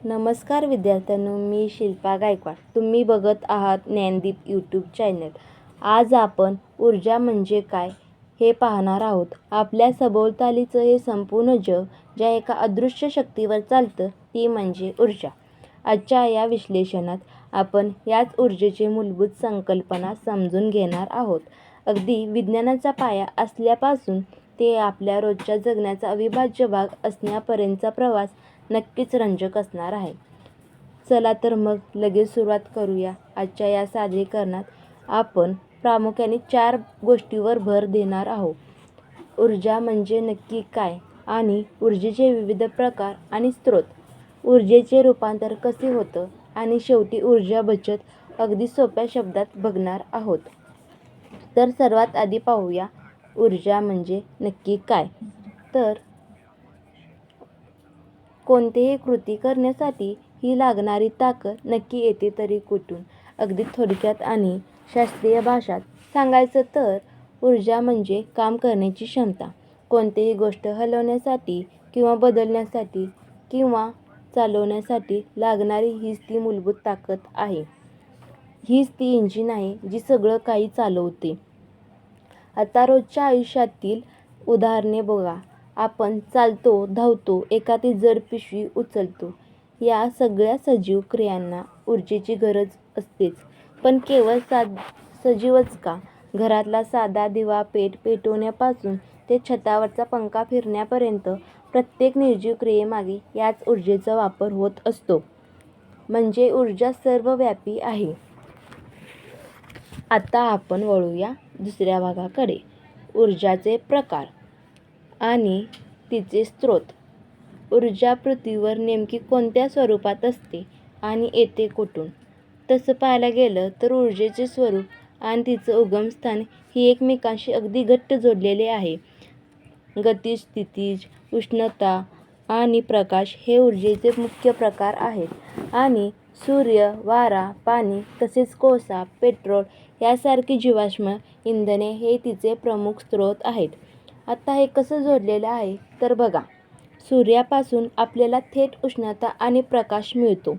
नमस्कार विद्यार्थ्यांनो, मी शिल्पा गायकवाड. तुम्ही बघत आहात ज्ञानदीप यूट्यूब चॅनल. आज आपण ऊर्जा म्हणजे काय हे पाहणार आहोत. आपल्या सभोवतालीचं हे संपूर्ण जग ज्या एका अदृश्य शक्तीवर चालतं ती म्हणजे ऊर्जा. आजच्या या विश्लेषणात आपण याच ऊर्जेची मूलभूत संकल्पना समजून घेणार आहोत. अगदी विज्ञानाचा पाया असल्यापासून ते आपल्या रोजच्या जगण्याचा अविभाज्य भाग असण्यापर्यंतचा प्रवास नक्कीच रंजक असणार आहे. चला तर मग लगेच सुरुवात करूया. आजच्या या सादरीकरणात आपण प्रामुख्याने 4 गोष्टींवर भर देणार आहोत. ऊर्जा म्हणजे नक्की काय आणि ऊर्जेचे विविध प्रकार आणि स्रोत, ऊर्जेचे रूपांतर कसे होतं आणि शेवटी ऊर्जा बचत अगदी सोप्या शब्दात बघणार आहोत. तर सर्वात आधी पाहूया ऊर्जा म्हणजे नक्की काय. तर कोणतीही कृती करण्यासाठी ही लागणारी ताकद नक्की येते तरी कुठून? अगदी थोडक्यात आणि शास्त्रीय भाषेत सांगायचं तर ऊर्जा म्हणजे काम करण्याची क्षमता. कोणतीही गोष्ट हलवण्यासाठी किंवा बदलण्यासाठी किंवा चालवण्यासाठी लागणारी हीच ती मूलभूत ताकद आहे. हीच ती इंजिन आहे जी सगळं काही चालवते. आता रोजच्या आयुष्यातील उदाहरणे बघा. आपण चालतो, धावतो, एखादी जड पिशवी उचलतो. या सगळ्या सजीव क्रियांना ऊर्जेची गरज असतेच. पण केवळ सजीवच का? घरातला साधा दिवा पेटवण्यापासून ते छतावरचा पंखा फिरण्यापर्यंत प्रत्येक निर्जीव क्रियेमागे याच ऊर्जेचा वापर होत असतो. म्हणजे ऊर्जा सर्वव्यापी आहे. आता आपण वळूया दुसऱ्या भागाकडे. ऊर्जाचे प्रकार आणि तिचे स्रोत. ऊर्जा पृथ्वीवर नेमकी कोणत्या स्वरूपात असते आणि येते कुठून? तसं पाहायला गेलं तर ऊर्जेचे स्वरूप आणि तिचं उगमस्थान ही एकमेकांशी अगदी घट्ट जोडलेले आहे. गतिज, स्थितीज, उष्णता आणि प्रकाश हे ऊर्जेचे मुख्य प्रकार आहेत आणि सूर्य, वारा, पाणी तसेच कोळसा, पेट्रोल यासारखी जीवाश्म इंधने हे तिचे प्रमुख स्रोत आहेत. आता हे कसं जोडलेलं आहे तर बघा. सूर्यापासून आपल्याला थेट उष्णता आणि प्रकाश मिळतो.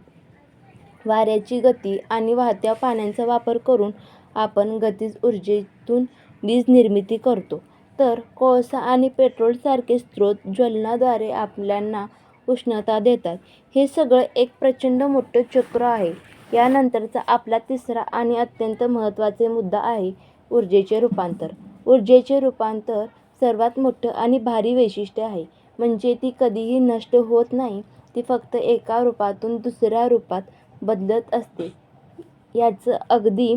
वाऱ्याची गती आणि वाहत्या पाण्याचा वापर करून आपण गतिज ऊर्जेतून वीज निर्मिती करतो. तर कोळसा आणि पेट्रोलसारखे स्रोत ज्वलनाद्वारे आपल्याला उष्णता देतात. हे सगळं एक प्रचंड मोठं चक्र आहे. यानंतरचा आपला तिसरा आणि अत्यंत महत्त्वाचा मुद्दा आहे ऊर्जेचे रूपांतर. ऊर्जेचे रूपांतर सर्वात मोठं आणि भारी वैशिष्ट्य आहे. म्हणजे ती कधीही नष्ट होत नाही. ती फक्त एका रूपातून दुसऱ्या रूपात बदलत असते. याचं अगदी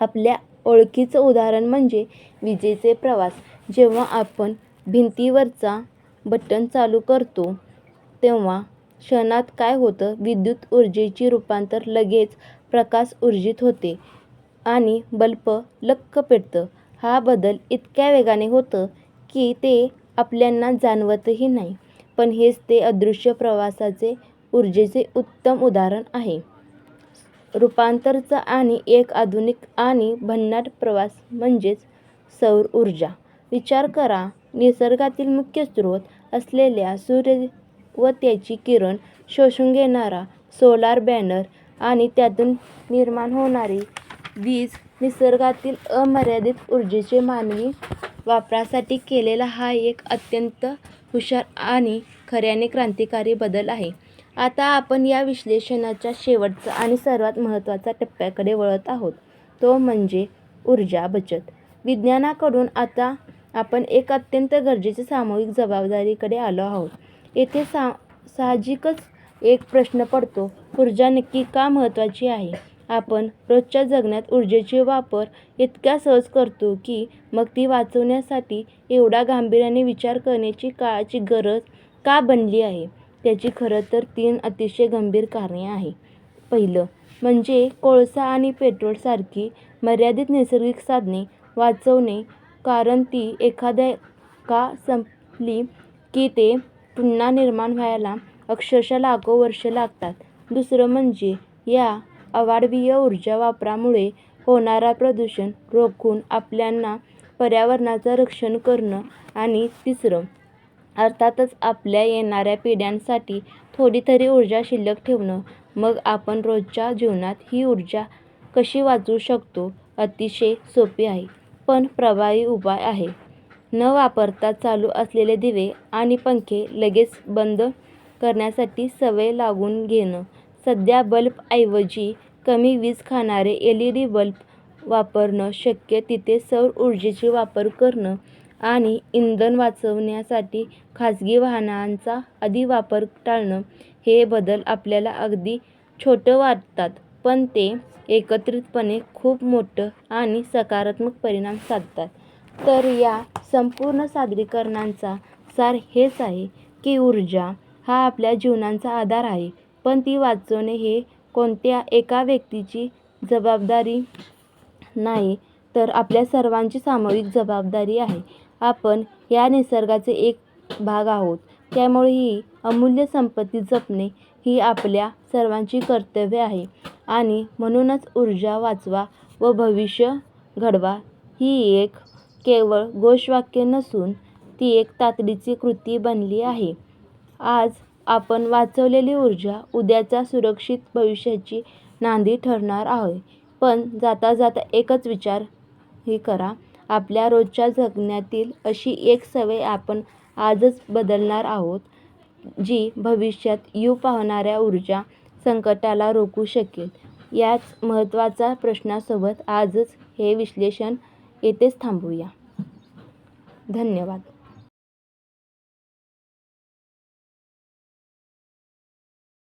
आपल्या ओळखीचं उदाहरण म्हणजे विजेचे प्रवास. जेव्हा आपण भिंतीवरचा बटन चालू करतो तेव्हा क्षणात काय होतं? विद्युत ऊर्जेची रूपांतर लगेच प्रकाश ऊर्जेत होते आणि बल्ब लख्ख पेटतं. हा बदल इतक्या वेगाने होतं की ते आपल्याला जाणवतही नाही. पण हेच ते अदृश्य प्रवासाचे ऊर्जेचे उत्तम उदाहरण आहे. रूपांतरचा आणि एक आधुनिक आणि भन्नाट प्रवास म्हणजेच सौर ऊर्जा. विचार करा, निसर्गातील मुख्य स्रोत असलेल्या सूर्य व त्याची किरण शोषून घेणारा सोलार पॅनल आणि त्यातून निर्माण होणारी वीज. निसर्गातील अमर्यादित ऊर्जेचे मानवी वापरासाठी केलेला हा एक अत्यंत हुशार आणि खऱ्याने क्रांतिकारी बदल आहे. आता आपण या विश्लेषणाच्या शेवटच्या आणि सर्वात महत्त्वाच्या टप्प्याकडे वळत आहोत. तो म्हणजे ऊर्जा बचत. विज्ञानाकडून आता आपण एक अत्यंत गरजेच्या सामूहिक जबाबदारीकडे आलो आहोत. येथे साहजिकच एक प्रश्न पडतो, ऊर्जा नक्की का महत्त्वाची आहे? आपण रोजच्या जगण्यात ऊर्जेचा वापर इतका सहज करतो की मग ती वाचवण्यासाठी एवढा गांभीर्याने विचार करण्याची काळाची गरज का बनली आहे? त्याची खरं तर 3 अतिशय गंभीर कारणे आहेत. पहिलं म्हणजे कोळसा आणि पेट्रोलसारखी मर्यादित नैसर्गिक साधने वाचवणे. कारण ती एकदा का संपली की ते पुन्हा निर्माण व्हायला अक्षरशः लाखो वर्षे लागतात. दुसरं म्हणजे या अवाढव्य ऊर्जा वापरामुळे होणारा प्रदूषण रोखून आपल्याला पर्यावरणाचं रक्षण करणं. आणि तिसरं अर्थातच आपल्या येणाऱ्या पिढ्यांसाठी थोडी तरी ऊर्जा शिल्लक ठेवणं. मग आपण रोजच्या जीवनात ही ऊर्जा कशी वाचवू शकतो? अतिशय सोपी आहे, पण प्रभावी उपाय आहे. न वापरता चालू असलेले दिवे आणि पंखे लगेच बंद करण्यासाठी सवय लागून घेणं. सध्या बल्बऐवजी कमी वीज खाणारे LED बल्ब वापरणं. शक्य तिथे सौर ऊर्जेचा वापर करणं आणि इंधन वाचवण्यासाठी खाजगी वाहनांचा वापर टाळणं. हे बदल आपल्याला अगदी छोटे वाटतात, पण ते एकत्रितपणे खूप मोठं आणि सकारात्मक परिणाम साधतात. तर या संपूर्ण सादरीकरणाचा सार हेच आहे की ऊर्जा हा आपल्या जीवनाचा आधार आहे, पण ती वाचवणे हे कोणत्या एका व्यक्तीची जबाबदारी नाही, तर आपल्या सर्वांची सामूहिक जबाबदारी आहे. आपण या निसर्गाचे एक भाग आहोत, त्यामुळे ही अमूल्य संपत्ती जपणे ही आपल्या सर्वांची कर्तव्य आहे. आणि म्हणूनच ऊर्जा वाचवा व भविष्य घडवा ही एक केवळ घोषवाक्य नसून ती एक तातडीची कृती बनली आहे. आज आपण वाचवलेली ऊर्जा उद्याच्या सुरक्षित भविष्याची नांदी ठरणार आहे. पण जाता जाता एकच विचार करा, आपल्या रोजच्या जगण्यातील अशी एक सवय आपण आजच बदलणार आहोत, जी भविष्यात येऊ पाहणाऱ्या ऊर्जा संकटाला रोखू शकेल. याच महत्त्वाच्या प्रश्नासोबत आजच हे विश्लेषण येथेच थांबवूया. धन्यवाद.